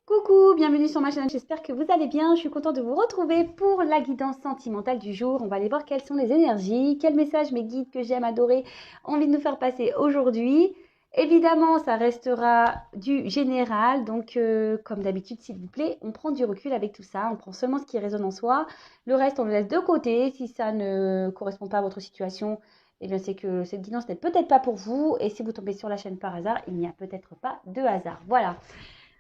Coucou, bienvenue sur ma chaîne, j'espère que vous allez bien. Je suis contente de vous retrouver pour la guidance sentimentale du jour. On va aller voir quelles sont les énergies, quels messages mes guides que j'aime adorer ont envie de nous faire passer aujourd'hui. Évidemment, ça restera du général, donc comme d'habitude, s'il vous plaît, on prend du recul avec tout ça, on prend seulement ce qui résonne en soi. Le reste, on le laisse de côté. Si ça ne correspond pas à votre situation, eh bien, c'est que cette guidance n'est peut-être pas pour vous. Et si vous tombez sur la chaîne par hasard, il n'y a peut-être pas de hasard. Voilà.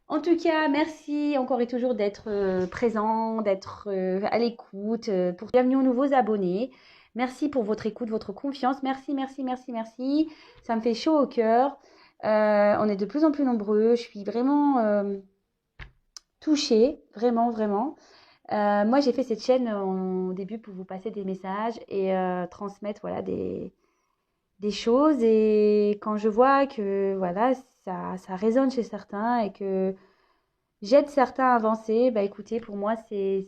En tout cas, merci encore et toujours d'être présent, d'être à l'écoute. Bienvenue aux nouveaux abonnés. Merci pour votre écoute, votre confiance. Merci, merci, merci, merci. Ça me fait chaud au cœur. On est de plus en plus nombreux. Je suis vraiment touchée, vraiment, vraiment. Moi, j'ai fait cette chaîne au début pour vous passer des messages et transmettre voilà, des choses. Et quand je vois que voilà, ça résonne chez certains et que j'aide certains à avancer, bah écoutez, pour moi, c'est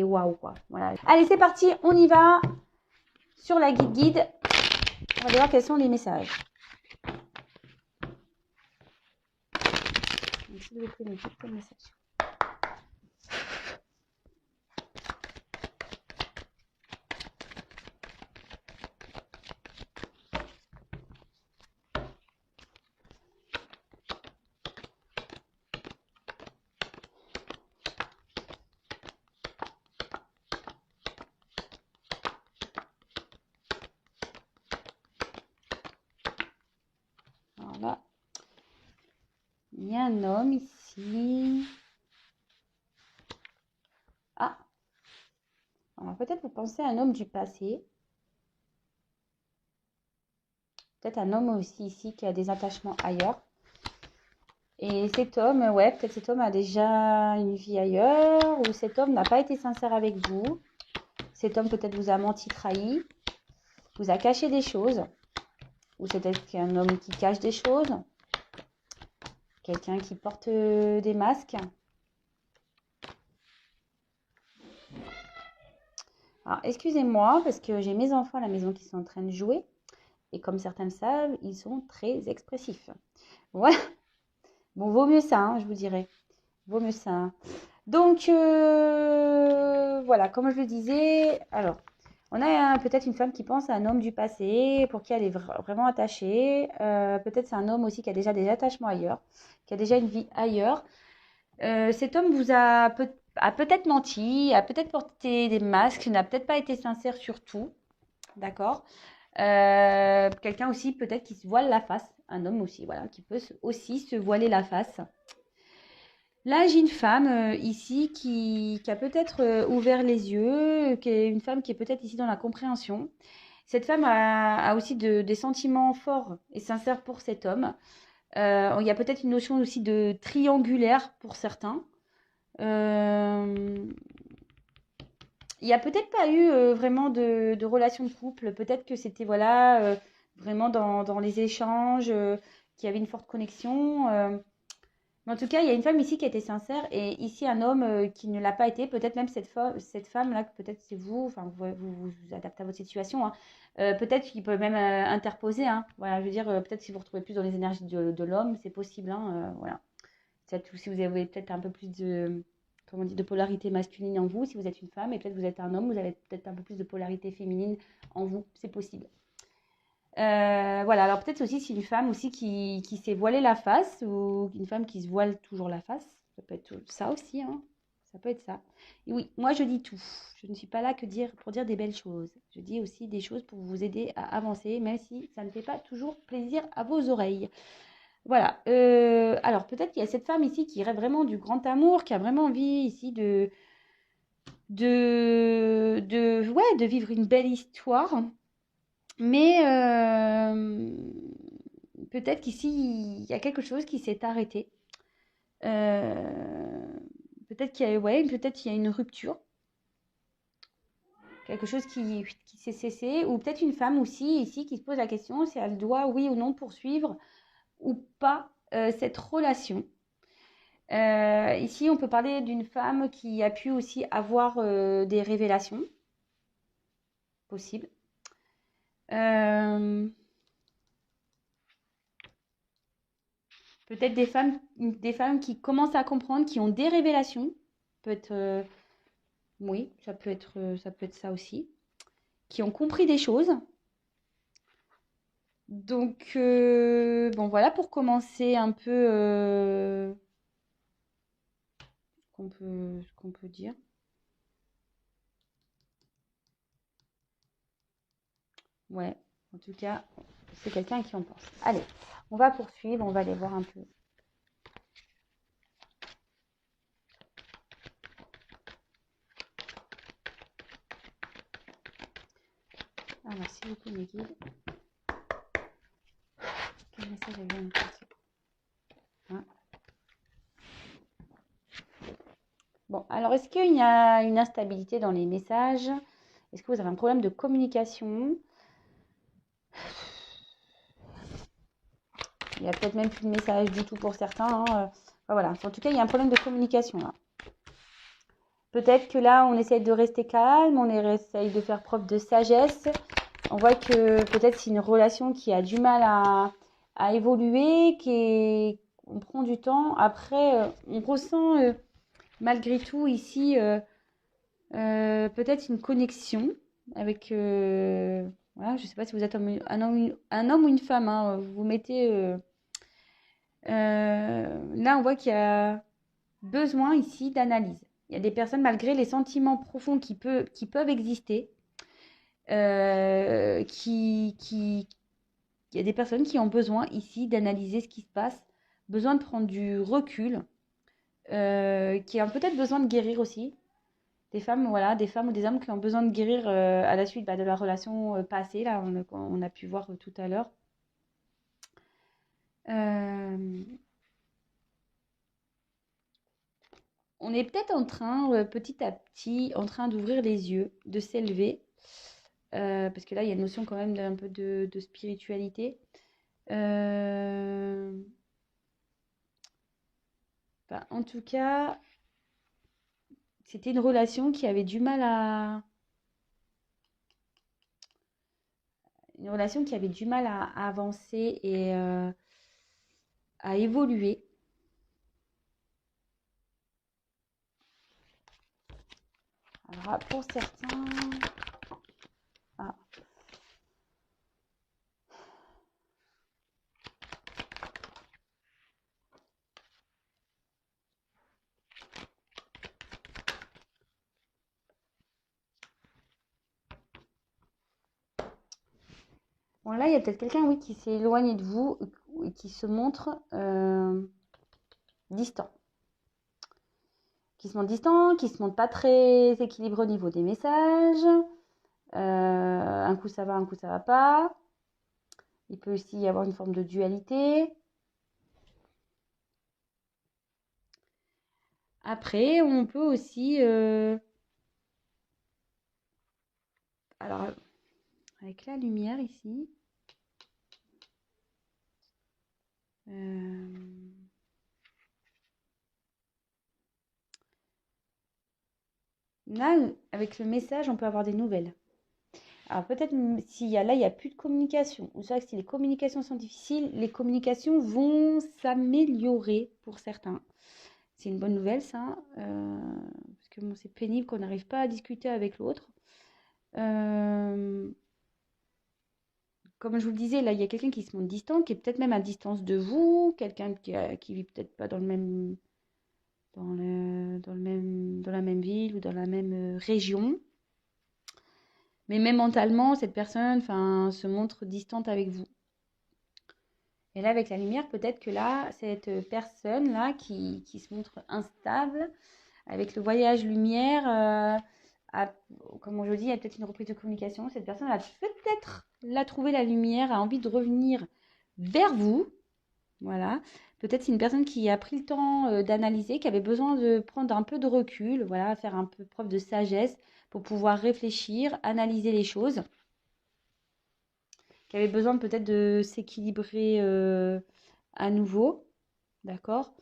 waouh, quoi. Voilà. Allez, c'est parti, on y va sur la guide. On va aller voir quels sont les messages. S'il vous plaît, mes petits messages. Voilà. Il y a un homme ici. Ah, alors peut-être vous pensez à un homme du passé. Peut-être un homme aussi ici qui a des attachements ailleurs. Et cet homme, ouais, peut-être cet homme a déjà une vie ailleurs, ou cet homme n'a pas été sincère avec vous. Cet homme peut-être vous a menti, trahi, vous a caché des choses, ou c'est peut-être un homme qui cache des choses, quelqu'un qui porte des masques. Alors, excusez-moi, parce que j'ai mes enfants à la maison qui sont en train de jouer, et comme certains le savent, ils sont très expressifs. Ouais, bon, vaut mieux ça, hein, je vous dirais. Vaut mieux ça, hein. Donc, voilà, comme je le disais, alors, on a peut-être une femme qui pense à un homme du passé, pour qui elle est vraiment attachée. Peut-être c'est un homme aussi qui a déjà des attachements ailleurs, qui a déjà une vie ailleurs. Cet homme vous a peut-être menti, a peut-être porté des masques, n'a peut-être pas été sincère sur tout, d'accord. Quelqu'un aussi peut-être qui se voile la face, un homme aussi, voilà, qui peut aussi se voiler la face. Là, j'ai une femme ici qui a peut-être ouvert les yeux, qui est une femme qui est peut-être ici dans la compréhension. Cette femme a aussi des sentiments forts et sincères pour cet homme. Il y a peut-être une notion aussi de triangulaire pour certains. Il n'y a peut-être pas eu vraiment de relation de couple. Peut-être que c'était voilà, vraiment dans les échanges, qu'il y avait une forte connexion. Mais en tout cas, il y a une femme ici qui a été sincère et ici un homme qui ne l'a pas été. Peut-être même cette femme-là, peut-être c'est vous, enfin vous adaptez à votre situation, hein. Peut-être qu'il peut même interposer, hein. Voilà, je veux dire, peut-être si vous retrouvez plus dans les énergies de l'homme, c'est possible, hein, voilà. Peut-être si vous avez peut-être un peu plus de, comment on dit, de polarité masculine en vous, si vous êtes une femme, et peut-être vous êtes un homme, vous avez peut-être un peu plus de polarité féminine en vous, c'est possible. Voilà, alors peut-être aussi si une femme aussi qui s'est voilée la face, ou une femme qui se voile toujours la face, ça peut être ça aussi, hein. Ça peut être ça. Et oui, moi je dis tout. Je ne suis pas là pour dire des belles choses. Je dis aussi des choses pour vous aider à avancer, même si ça ne fait pas toujours plaisir à vos oreilles. Voilà. Alors peut-être qu'il y a cette femme ici qui rêve vraiment du grand amour, qui a vraiment envie ici de vivre une belle histoire. Mais peut-être qu'ici, il y a quelque chose qui s'est arrêté. Euh, peut-être qu'il y a, ouais, peut-être qu'il y a une rupture, quelque chose qui s'est cessé, ou peut-être une femme aussi ici qui se pose la question si elle doit, oui ou non, poursuivre ou pas cette relation. Ici, on peut parler d'une femme qui a pu aussi avoir des révélations possibles. Euh, Peut-être des femmes qui commencent à comprendre, qui ont des révélations. Peut être, oui, ça peut être ça aussi. Qui ont compris des choses. Donc, bon, voilà pour commencer un peu ce qu'on peut dire. Ouais, en tout cas, c'est quelqu'un qui en pense. Allez, on va poursuivre, on va aller voir un peu. Ah, merci beaucoup, mes guides. Quel message a eu une question? Hein. Bon, alors est-ce qu'il y a une instabilité dans les messages? Est-ce que vous avez un problème de communication? Il n'y a peut-être même plus de message du tout pour certains. Hein. Enfin, voilà. En tout cas, il y a un problème de communication là. Peut-être que là, on essaye de rester calme, on essaye de faire preuve de sagesse. On voit que peut-être c'est une relation qui a du mal à évoluer, on prend du temps. Après, on ressent malgré tout ici peut-être une connexion avec... voilà, je ne sais pas si vous êtes un homme ou une femme. Hein, vous mettez... là, on voit qu'il y a besoin ici d'analyse. Il y a des personnes, malgré les sentiments profonds qui peuvent exister, il y a des personnes qui ont besoin ici d'analyser ce qui se passe, besoin de prendre du recul, qui ont peut-être besoin de guérir aussi. Des femmes, voilà, des femmes ou des hommes qui ont besoin de guérir à la suite de la relation passée, là, on a pu voir tout à l'heure. On est peut-être en train, petit à petit, en train d'ouvrir les yeux, de s'élever. Parce que là, il y a une notion quand même d'un peu de spiritualité. En tout cas, c'était une relation qui avait du mal à... Une relation qui avait du mal à avancer et à évoluer. Alors, pour certains... Ah. Bon, là, il y a peut-être quelqu'un, oui, qui s'est éloigné de vous et qui se montre distant. Qui se montre distant, qui se montre pas très équilibré au niveau des messages. Un coup ça va, un coup ça va pas. Il peut aussi y avoir une forme de dualité. Après, on peut aussi... alors, avec la lumière ici... là, avec le message, on peut avoir des nouvelles. Alors peut-être s'il y a là, il n'y a plus de communication. Ou soit si les communications sont difficiles, les communications vont s'améliorer pour certains. C'est une bonne nouvelle, ça. Parce que bon, c'est pénible qu'on n'arrive pas à discuter avec l'autre. Comme je vous le disais, là, il y a quelqu'un qui se montre distant, qui est peut-être même à distance de vous, quelqu'un qui vit peut-être pas dans le même, dans la même ville ou dans la même région. Mais même mentalement, cette personne, se montre distante avec vous. Et là, avec la lumière, peut-être que là, cette personne-là qui se montre instable, avec le voyage lumière, comme je dis, il y a peut-être une reprise de communication. Cette personne a peut-être trouvé la lumière, a envie de revenir vers vous. Voilà. Peut-être c'est une personne qui a pris le temps d'analyser, qui avait besoin de prendre un peu de recul, voilà, faire un peu preuve de sagesse pour pouvoir réfléchir, analyser les choses, qui avait besoin peut-être de s'équilibrer à nouveau. D'accord?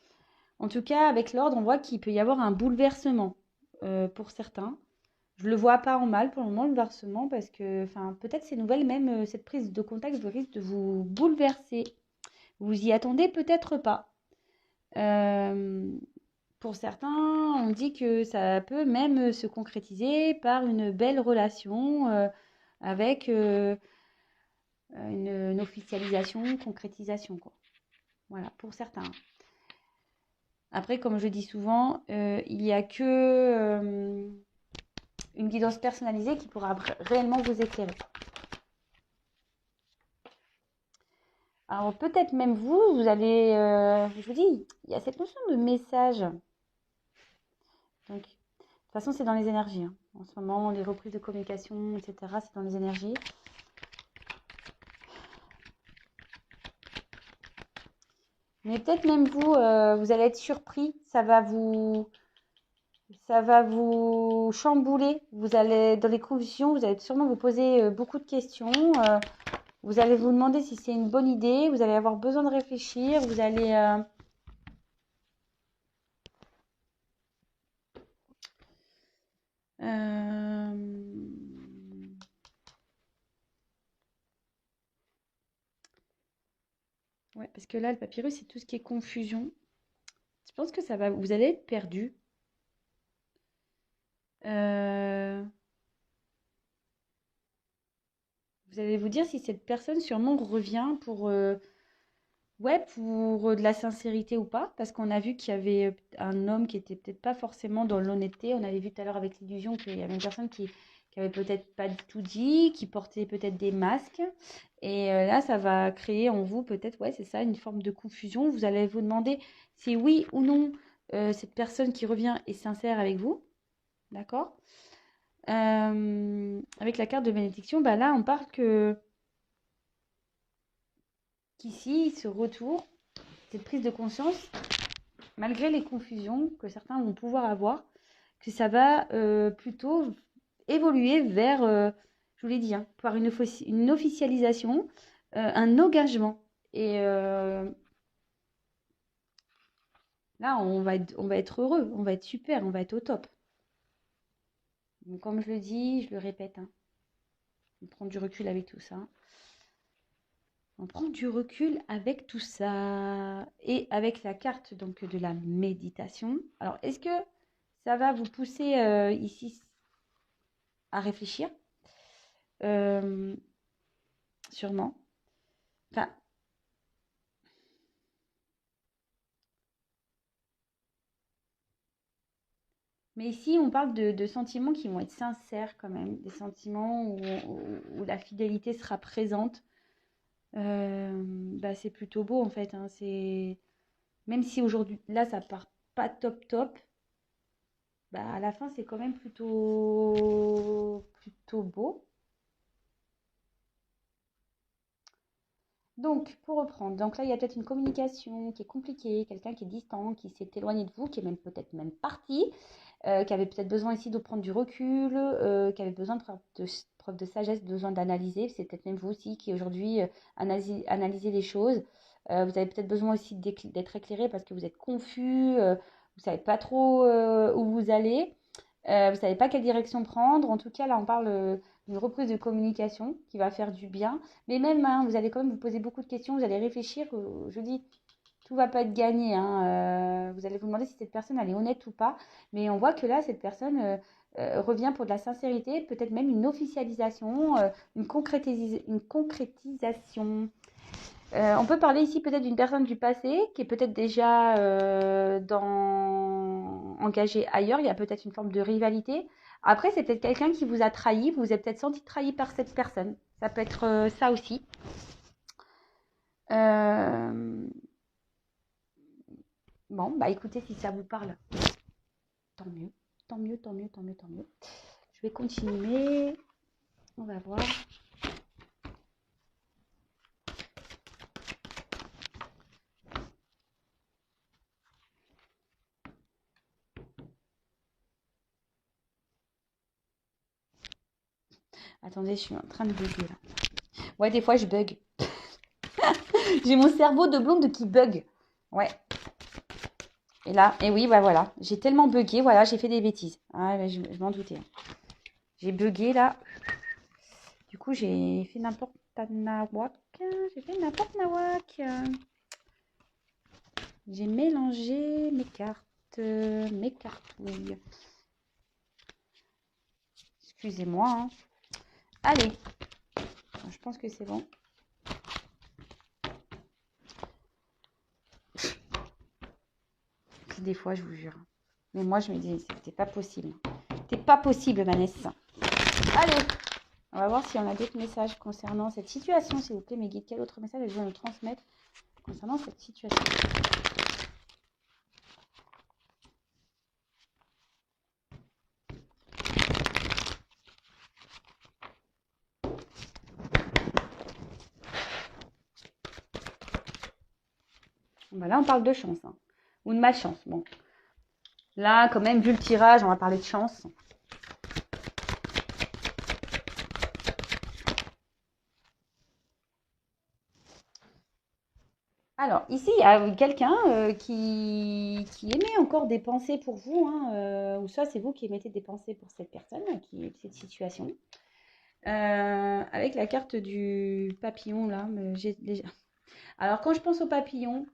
En tout cas, avec l'ordre, on voit qu'il peut y avoir un bouleversement pour certains. Je ne le vois pas en mal pour le moment, le bouleversement, parce que peut-être ces nouvelles, même cette prise de contact risque de vous bouleverser. Vous y attendez peut-être pas. Euh, pour certains, on dit que ça peut même se concrétiser par une belle relation avec une officialisation, concrétisation, quoi. Voilà, pour certains. Après, comme je dis souvent, il n'y a que une guidance personnalisée qui pourra réellement vous éclairer. Alors peut-être même vous allez, je vous dis, il y a cette notion de message. Donc, de toute façon, c'est dans les énergies. Hein. En ce moment, les reprises de communication, etc., c'est dans les énergies. Mais peut-être même vous, vous allez être surpris. Ça va vous chambouler. Vous allez, dans les confusions, vous allez sûrement vous poser beaucoup de questions. Vous allez vous demander si c'est une bonne idée. Vous allez avoir besoin de réfléchir. Vous allez... Ouais, parce que là, le papyrus, c'est tout ce qui est confusion. Je pense que ça va... Vous allez être perdu. Vous allez vous dire si cette personne sûrement revient pour... Ouais, pour de la sincérité ou pas, parce qu'on a vu qu'il y avait un homme qui était peut-être pas forcément dans l'honnêteté. On avait vu tout à l'heure avec l'illusion qu'il y avait une personne qui avait peut-être pas du tout dit, qui portait peut-être des masques. Et là, ça va créer en vous peut-être, ouais, c'est ça, une forme de confusion. Vous allez vous demander si oui ou non cette personne qui revient est sincère avec vous. D'accord? Avec la carte de bénédiction, bah là, on parle que qu'ici, ce retour, cette prise de conscience, malgré les confusions que certains vont pouvoir avoir, que ça va plutôt évoluer vers, je vous l'ai dit, hein, par une officialisation, un engagement. Et là, on va être heureux, on va être super, on va être au top. Donc, comme je le dis, je le répète, hein, on prend du recul avec tout ça. On prend du recul avec tout ça. Et avec la carte donc, de la méditation. Alors, est-ce que ça va vous pousser ici à réfléchir? Sûrement. Enfin, mais ici, on parle de sentiments qui vont être sincères quand même. Des sentiments où la fidélité sera présente. Bah, c'est plutôt beau en fait. Hein. Même si aujourd'hui, là, ça part pas top top. Bah, à la fin, c'est quand même plutôt beau. Donc, pour reprendre, donc là, il y a peut-être une communication qui est compliquée, quelqu'un qui est distant, qui s'est éloigné de vous, qui est même peut-être même parti, qui avait peut-être besoin ici de prendre du recul, qui avait besoin de preuve de sagesse, besoin d'analyser. C'est peut-être même vous aussi qui aujourd'hui analysez les choses. Vous avez peut-être besoin aussi d'être éclairé parce que vous êtes confus, vous ne savez pas trop où vous allez, vous ne savez pas quelle direction prendre. En tout cas, là, on parle d'une reprise de communication qui va faire du bien. Mais même, hein, vous allez quand même vous poser beaucoup de questions, vous allez réfléchir. Je dis, tout va pas être gagné. Hein. Vous allez vous demander si cette personne elle est honnête ou pas. Mais on voit que là, cette personne revient pour de la sincérité, peut-être même une officialisation, une concrétisation. On peut parler ici peut-être d'une personne du passé qui est peut-être déjà engagée ailleurs. Il y a peut-être une forme de rivalité. Après, c'est peut-être quelqu'un qui vous a trahi. Vous vous êtes peut-être senti trahi par cette personne. Ça peut être ça aussi. Euh, Bon, bah écoutez, si ça vous parle, tant mieux. Tant mieux, tant mieux, tant mieux, tant mieux. Je vais continuer. On va voir. Attendez, je suis en train de bugger là. Ouais, des fois je bug. J'ai mon cerveau de blonde qui bug. Ouais. Et là, et oui, bah voilà. J'ai tellement bugué, voilà, j'ai fait des bêtises. Ah, bah, je m'en doutais. J'ai bugué là. Du coup, j'ai fait n'importe nawak. J'ai fait n'importe nawak. J'ai mélangé mes cartes, mes cartouilles. Excusez-moi, hein. Allez, je pense que c'est bon. Des fois, je vous jure. Mais moi, je me dis, c'était pas possible. C'était pas possible, Vanessa. Allez, on va voir si on a d'autres messages concernant cette situation, s'il vous plaît, mes guides. Quel autre message je vais me transmettre concernant cette situation? Ben là, on parle de chance, hein, ou de malchance. Bon, là, quand même, vu le tirage, on va parler de chance. Alors, ici, il y a quelqu'un qui émet encore des pensées pour vous, hein, ou soit c'est vous qui émettez des pensées pour cette personne, qui est cette situation. Avec la carte du papillon, là, j'ai déjà... Alors, quand je pense au papillon,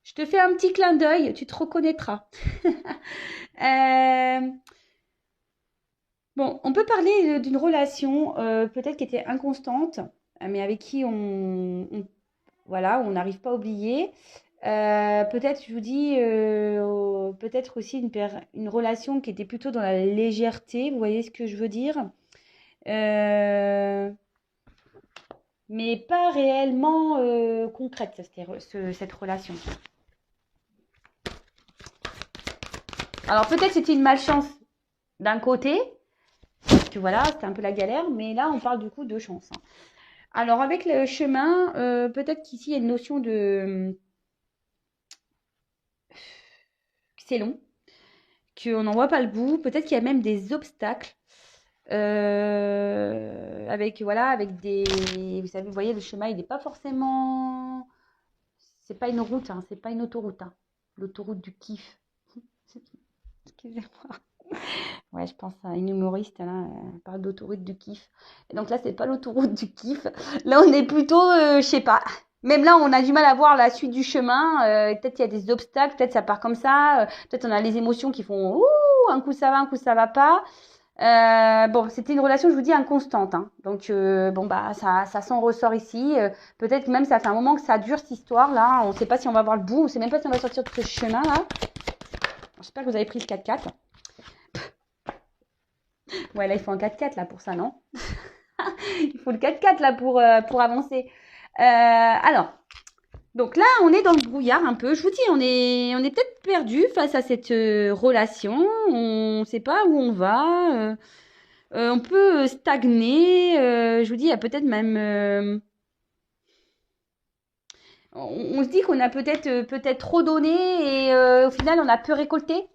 je te fais un petit clin d'œil, tu te reconnaîtras. Bon, on peut parler d'une relation peut-être qui était inconstante, mais avec qui voilà, on n'arrive pas à oublier. Peut-être, je vous dis, peut-être aussi une relation qui était plutôt dans la légèreté, vous voyez ce que je veux dire? Mais pas réellement concrète, cette relation. Alors peut-être c'était une malchance d'un côté, parce que voilà, c'était un peu la galère, mais là on parle du coup de chance. Hein. Alors avec le chemin, peut-être qu'ici il y a une notion de... c'est long, qu'on n'en voit pas le bout, peut-être qu'il y a même des obstacles. Avec voilà, avec des... Vous savez, vous voyez, le chemin, il n'est pas forcément... C'est pas une route, hein, c'est pas une autoroute. Hein. L'autoroute du kiff. Excusez-moi. Ouais, je pense à une humoriste, là, elle parle d'autoroute du kiff. Et donc là, c'est pas l'autoroute du kiff. Là, on est plutôt, je sais pas. Même là, on a du mal à voir la suite du chemin. Peut-être il y a des obstacles, peut-être ça part comme ça. Peut-être on a les émotions qui font ouh, un coup ça va, un coup ça va pas. Bon, c'était une relation, je vous dis, inconstante. Hein. Donc, bon, bah, ça s'en ressort ici. Peut-être même ça fait un moment que ça dure cette histoire-là. On ne sait pas si on va voir le bout. On ne sait même pas si on va sortir de ce chemin-là. J'espère que vous avez pris le 4x4. Ouais, là, il faut un 4x4 là pour ça, non? Il faut le 4x4 là pour avancer. Alors, donc là, on est dans le brouillard un peu. Je vous dis, on est peut-être perdu face à cette relation. On ne sait pas où on va. On peut stagner. Je vous dis, il y a peut-être même... on se dit qu'on a peut-être trop donné et au final, on a peu récolté.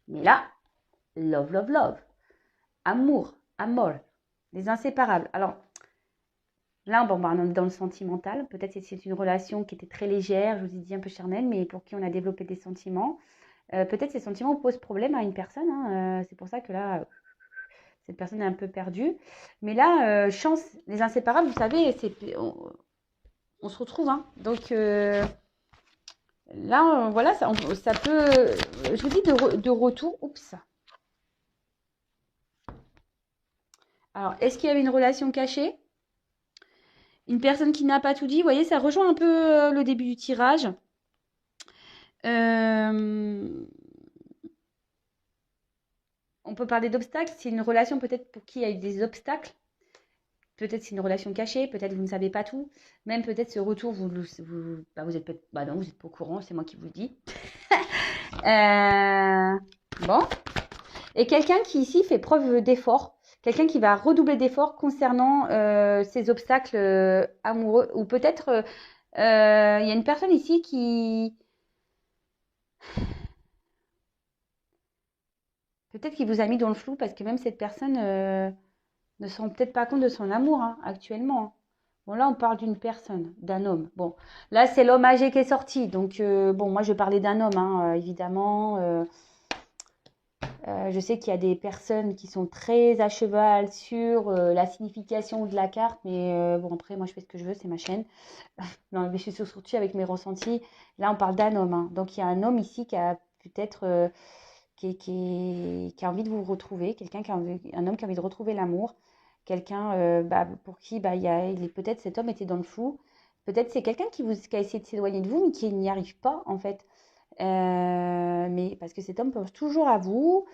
Mais là, love, love, love. Amour, amour. Les inséparables. Alors, là, bon, on est dans le sentimental. Peut-être que c'est une relation qui était très légère, je vous ai dit un peu charnelle, mais pour qui on a développé des sentiments. Peut-être ces sentiments posent problème à une personne. Hein. C'est pour ça que là, cette personne est un peu perdue. Mais là, chance, les inséparables, vous savez, on se retrouve. Hein. Donc là, voilà, ça peut... Je vous dis de retour. Oups. Alors, est-ce qu'il y avait une relation cachée? Une personne qui n'a pas tout dit, vous voyez, ça rejoint un peu le début du tirage. On peut parler d'obstacles. C'est une relation peut-être pour qui il y a eu des obstacles. Peut-être c'est une relation cachée, peut-être vous ne savez pas tout. Même peut-être ce retour, vous êtes peut-être... Bah non, vous n'êtes pas au courant, c'est moi qui vous le dis. Bon. Et quelqu'un qui ici fait preuve d'effort. Quelqu'un qui va redoubler d'efforts concernant ces obstacles amoureux. Ou peut-être il y a une personne ici qui... Peut-être qu'il vous a mis dans le flou parce que même cette personne ne se rend peut-être pas compte de son amour hein, actuellement. Hein. Bon, là, on parle d'une personne, d'un homme. Bon, là, c'est l'homme âgé qui est sorti. Donc, bon, moi, je parlais d'un homme, hein, évidemment. Je sais qu'il y a des personnes qui sont très à cheval sur la signification de la carte, mais bon, après, moi, je fais ce que je veux, c'est ma chaîne. Non, mais je suis surtout avec mes ressentis. Là, on parle d'un homme, hein. Donc, il y a un homme ici qui a peut-être qui a envie de vous retrouver, quelqu'un qui a un homme qui a envie de retrouver l'amour, quelqu'un pour qui peut-être cet homme était dans le flou. Peut-être c'est quelqu'un qui a essayé de s'éloigner de vous, mais qui n'y arrive pas, en fait. Mais parce que cet homme pense toujours à vous,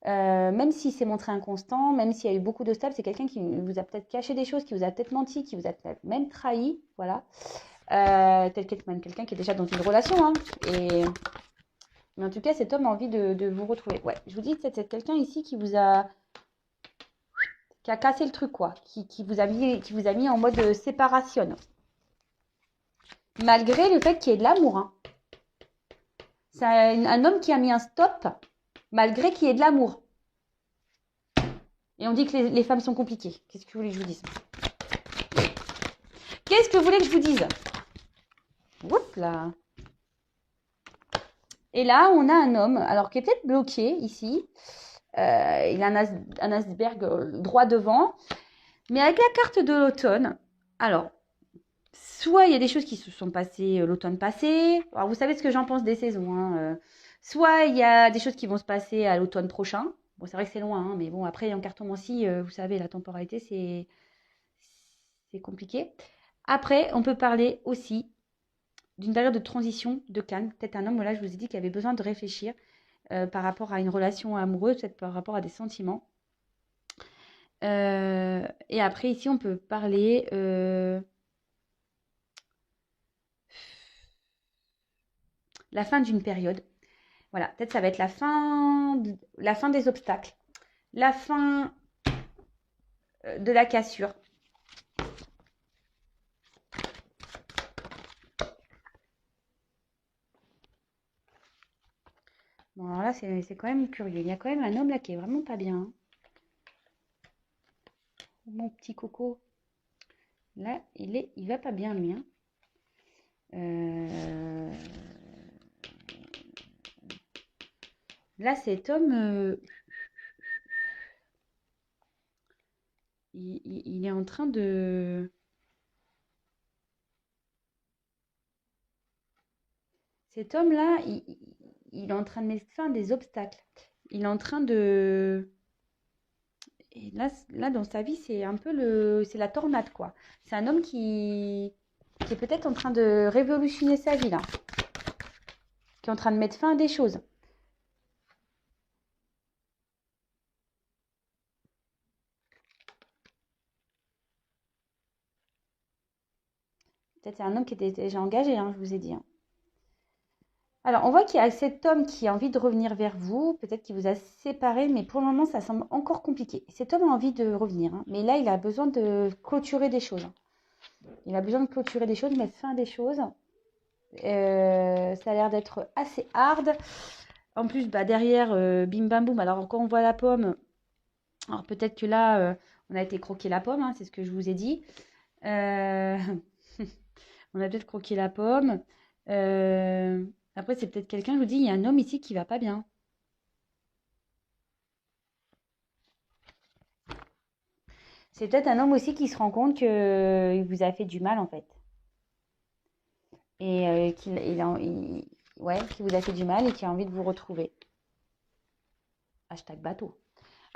même s'il s'est montré inconstant, même s'il y a eu beaucoup d'obstacles, c'est quelqu'un qui vous a peut-être caché des choses, qui vous a peut-être menti, qui vous a peut-être même trahi, voilà. Peut-être même quelqu'un qui est déjà dans une relation, hein. Mais en tout cas, cet homme a envie de vous retrouver. Ouais, je vous dis, c'est quelqu'un ici qui a cassé le truc, quoi, qui vous a mis en mode séparation. Malgré le fait qu'il y ait de l'amour, hein. C'est un homme qui a mis un stop, malgré qu'il y ait de l'amour. Et on dit que les femmes sont compliquées. Qu'est-ce que vous voulez que je vous dise? Qu'est-ce que vous voulez que je vous dise? Oups là. Et là, on a un homme, alors qui est peut-être bloqué ici. Il a un iceberg droit devant. Mais avec la carte de l'automne, alors, soit il y a des choses qui se sont passées l'automne passé. Alors, vous savez ce que j'en pense des saisons, hein. Soit il y a des choses qui vont se passer à l'automne prochain. Bon, c'est vrai que c'est loin, hein, mais bon, après, en cartomancie, vous savez, la temporalité, c'est compliqué. Après, on peut parler aussi d'une période de transition, de calme. Peut-être un homme, là, je vous ai dit, qui avait besoin de réfléchir par rapport à une relation amoureuse, peut-être par rapport à des sentiments. Et après, ici, on peut parler la fin d'une période. Voilà, peut-être ça va être la fin des obstacles, la fin de la cassure. Bon, alors là, c'est quand même curieux. Il y a quand même un homme là qui est vraiment pas bien, hein. Mon petit coco, là, il va pas bien, lui, hein. Là, cet homme, il est en train de... Cet homme-là, il est en train de mettre fin à des obstacles. Il est en train de... Et là, dans sa vie, c'est un peu c'est la tornade, quoi. C'est un homme qui est peut-être en train de révolutionner sa vie, là. Qui est en train de mettre fin à des choses. Peut-être c'est un homme qui était déjà engagé, hein, je vous ai dit, hein. Alors, on voit qu'il y a cet homme qui a envie de revenir vers vous. Peut-être qu'il vous a séparé, mais pour le moment, ça semble encore compliqué. Cet homme a envie de revenir, hein, mais là, il a besoin de clôturer des choses, hein. Il a besoin de clôturer des choses, mettre fin à des choses. Ça a l'air d'être assez hard. En plus, bah, derrière, bim bam boum. Alors, quand on voit la pomme, alors peut-être que là, on a été croquer la pomme, hein, c'est ce que je vous ai dit. Euh, on a peut-être croqué la pomme. Après, c'est peut-être quelqu'un, je vous dis, il y a un homme ici qui va pas bien. C'est peut-être un homme aussi qui se rend compte qu'il vous a fait du mal, en fait. Et ouais, qui vous a fait du mal et qui a envie de vous retrouver. Hashtag bateau.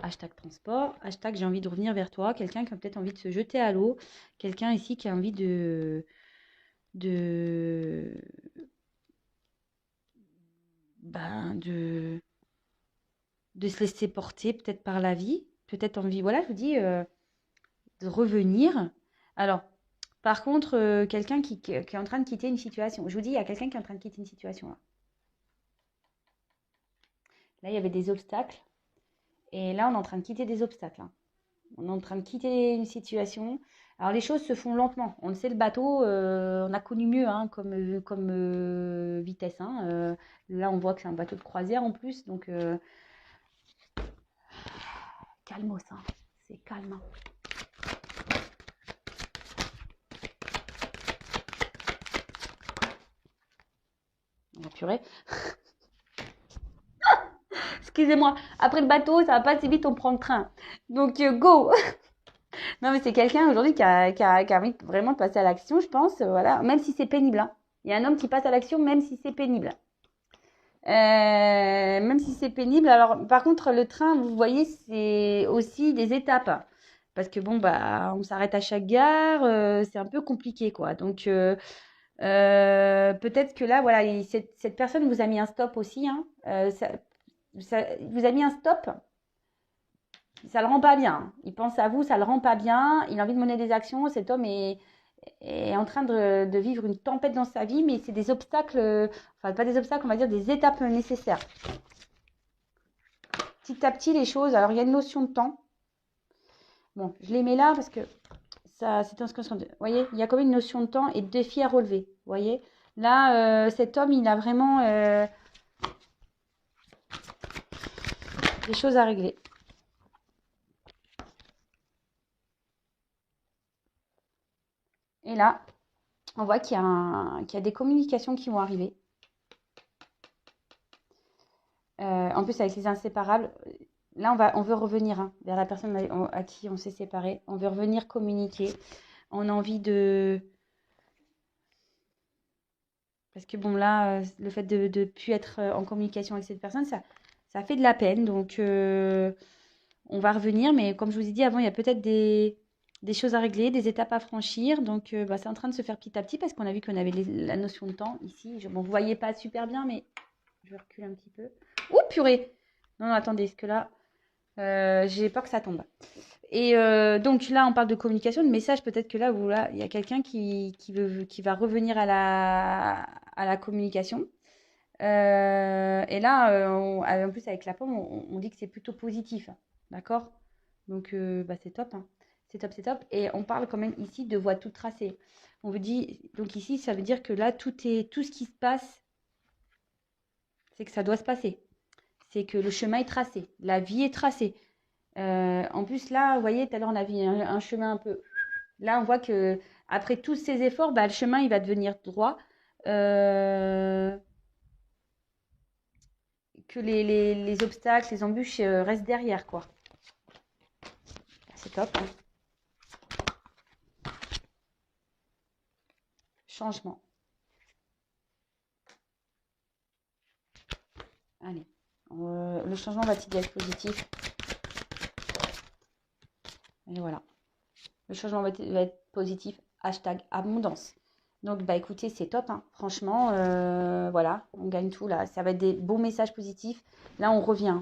Hashtag transport, hashtag j'ai envie de revenir vers toi, quelqu'un qui a peut-être envie de se jeter à l'eau, quelqu'un ici qui a envie de, ben, de se laisser porter peut-être par la vie, peut-être envie, voilà, je vous dis, de revenir. Alors, par contre, quelqu'un qui est en train de quitter une situation. Je vous dis, il y a quelqu'un qui est en train de quitter une situation là. Là, il y avait des obstacles. Et là, on est en train de quitter des obstacles, hein. On est en train de quitter une situation. Alors les choses se font lentement. On le sait, le bateau, on a connu mieux, hein, comme vitesse, hein. Là, on voit que c'est un bateau de croisière en plus. Donc, calmos, hein. C'est calme, hein. Oh, purée. Excusez-moi, après le bateau, ça va pas si vite, on prend le train. Donc, go. Non, mais c'est quelqu'un aujourd'hui qui a envie vraiment de passer à l'action, je pense. Voilà, même si c'est pénible, hein. Il y a un homme qui passe à l'action, même si c'est pénible. Même si c'est pénible. Alors, par contre, le train, vous voyez, c'est aussi des étapes. Parce que bon, bah, on s'arrête à chaque gare, c'est un peu compliqué, quoi. Donc, peut-être que là, voilà, cette personne vous a mis un stop aussi, hein. Vous a mis un stop. Ça le rend pas bien, hein. Il pense à vous, ça le rend pas bien. Il a envie de mener des actions. Cet homme est en train de vivre une tempête dans sa vie, mais c'est des obstacles, enfin pas des obstacles, on va dire des étapes nécessaires. Petit à petit, les choses. Alors, il y a une notion de temps. Bon, je les mets là parce que ça, c'est ce que vous voyez, il y a quand même une notion de temps et de défis à relever. Vous voyez, là, cet homme, il a vraiment des choses à régler. Et là, on voit qu'il y a des communications qui vont arriver. En plus, avec les inséparables, là, on veut revenir, hein, vers la personne à qui on s'est séparé. On veut revenir communiquer. On a envie de... Parce que bon, là, le fait de ne plus être en communication avec cette personne, ça fait de la peine. Donc, on va revenir. Mais comme je vous ai dit avant, il y a peut-être des choses à régler, des étapes à franchir. Donc, bah, c'est en train de se faire petit à petit parce qu'on a vu qu'on avait la notion de temps ici. Bon, vous ne voyez pas super bien, mais je recule un petit peu. Ouh, purée! Non, non, attendez, parce que là, j'ai peur que ça tombe. Et donc là, on parle de communication, de message. Peut-être que là, il y a quelqu'un qui va revenir à la communication. Et là, en plus, avec la pomme, on dit que c'est plutôt positif. D'accord? Donc, bah, c'est top, hein. C'est top, c'est top. Et on parle quand même ici de voie toute tracée. On vous dit, donc ici, ça veut dire que là, tout ce qui se passe, c'est que ça doit se passer. C'est que le chemin est tracé. La vie est tracée. En plus, là, vous voyez, tout à l'heure, on a vu un chemin un peu. Là, on voit que après tous ces efforts, bah, le chemin, il va devenir droit. Que les obstacles, les embûches restent derrière, quoi. C'est top, hein. Changement. Allez. Le changement va-t-il être positif? Et voilà. Le changement va être positif. Hashtag abondance. Donc, bah écoutez, c'est top, hein. Franchement, voilà, on gagne tout là. Ça va être des beaux messages positifs. Là, on revient.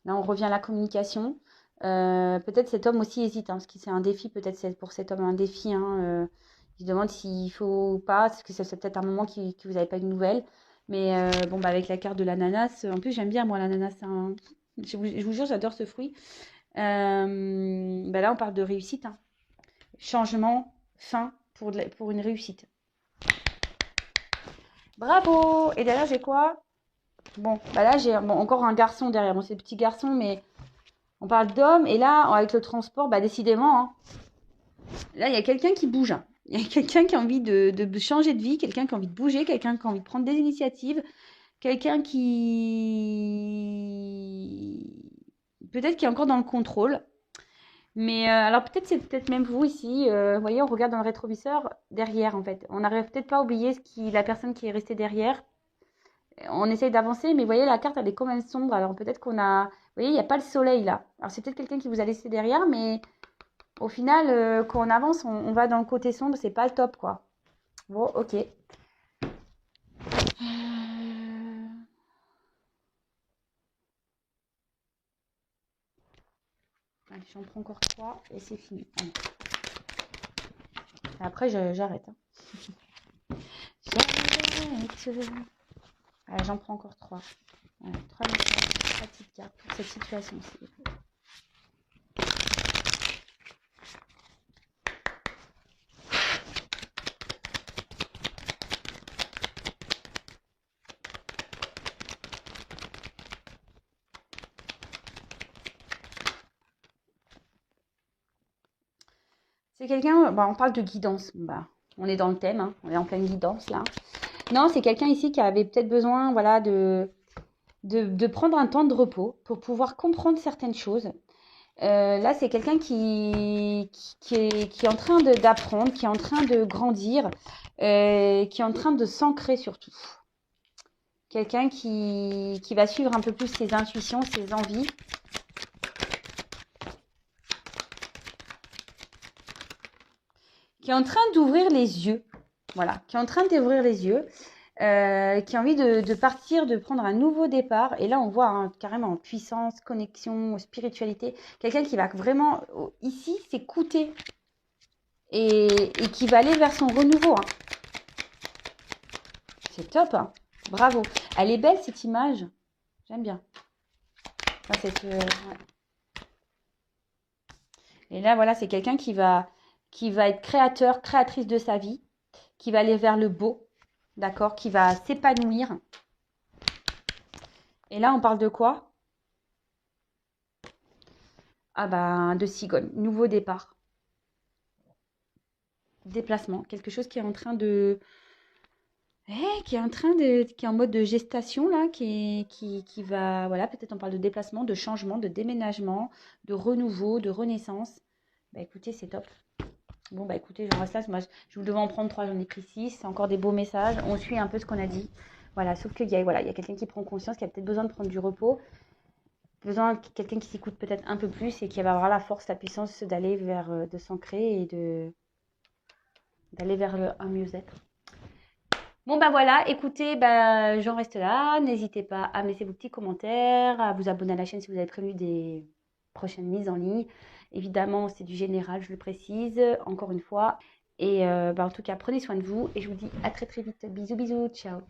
Là, on revient à la communication. Peut-être cet homme aussi hésite, hein, parce que c'est un défi. Peut-être c'est pour cet homme un défi, hein. Il se demande s'il faut ou pas, parce que c'est peut-être un moment que vous n'avez pas de nouvelles. Mais bon, bah, avec la carte de l'ananas, en plus, j'aime bien, moi, l'ananas, hein. Je vous jure, j'adore ce fruit. Bah là, on parle de réussite, hein. Changement, fin pour une réussite. Bravo! Et derrière, j'ai quoi? Bon, bah là, j'ai encore un garçon derrière. Bon, c'est le petit garçon, mais on parle d'homme. Et là, avec le transport, bah décidément, hein, là, il y a quelqu'un qui bouge, hein. Il y a quelqu'un qui a envie de changer de vie, quelqu'un qui a envie de bouger, quelqu'un qui a envie de prendre des initiatives, quelqu'un qui... Peut-être qui est encore dans le contrôle. Mais alors peut-être c'est peut-être même vous ici. Vous voyez, on regarde dans le rétroviseur derrière, en fait. On n'arrive peut-être pas à oublier la personne qui est restée derrière. On essaye d'avancer, mais vous voyez, la carte, elle est quand même sombre. Alors peut-être qu'on a... Vous voyez, il n'y a pas le soleil là. Alors c'est peut-être quelqu'un qui vous a laissé derrière, mais au final, quand on avance, on va dans le côté sombre. C'est pas le top, quoi. Bon, ok. Allez, j'en prends encore 3 et c'est fini. Allez. Après, j'arrête, hein. J'arrête. Allez, j'en prends encore 3. Voilà, 3 petites cartes pour cette situation-ci. C'est quelqu'un, bah, on parle de guidance. Bah, on est dans le thème, hein, on est en pleine guidance là. Non, c'est quelqu'un ici qui avait peut-être besoin, voilà, de prendre un temps de repos pour pouvoir comprendre certaines choses. Là, c'est quelqu'un qui est en train d'apprendre, qui est en train de grandir, qui est en train de s'ancrer surtout. Quelqu'un qui va suivre un peu plus ses intuitions, ses envies. Qui est en train d'ouvrir les yeux. Voilà, qui est en train d'ouvrir les yeux. Qui a envie de partir, de prendre un nouveau départ. Et là, on voit hein, carrément puissance, connexion, spiritualité. Quelqu'un qui va vraiment, ici, s'écouter et qui va aller vers son renouveau. Hein. C'est top. Hein. Bravo. Elle est belle, cette image. J'aime bien. Enfin, ouais. Et là, voilà, c'est quelqu'un qui va être créateur, créatrice de sa vie, qui va aller vers le beau, d'accord, qui va s'épanouir. Et là, on parle de quoi? Ah bah, de cigogne, nouveau départ, déplacement, quelque chose qui est en train de... qui est en train de... qui est en mode de gestation, là, qui va... Voilà, peut-être on parle de déplacement, de changement, de déménagement, de renouveau, de renaissance. Bah écoutez, c'est top. Bon, bah écoutez, j'en reste là. Moi, je devais en prendre 3, j'en ai pris 6. C'est encore des beaux messages. On suit un peu ce qu'on a dit. Voilà, sauf qu'il y a, voilà, il y a quelqu'un qui prend conscience, qui a peut-être besoin de prendre du repos, besoin de quelqu'un qui s'écoute peut-être un peu plus et qui va avoir la force, la puissance d'aller vers, de s'ancrer et d'aller vers un mieux-être. Bon, bah voilà, écoutez, bah, j'en reste là. N'hésitez pas à me laisser vos petits commentaires, à vous abonner à la chaîne si vous avez prévu des prochaines mises en ligne. Évidemment, c'est du général, je le précise, encore une fois. Et bah, en tout cas, prenez soin de vous et je vous dis à très très vite. Bisous, bisous, ciao.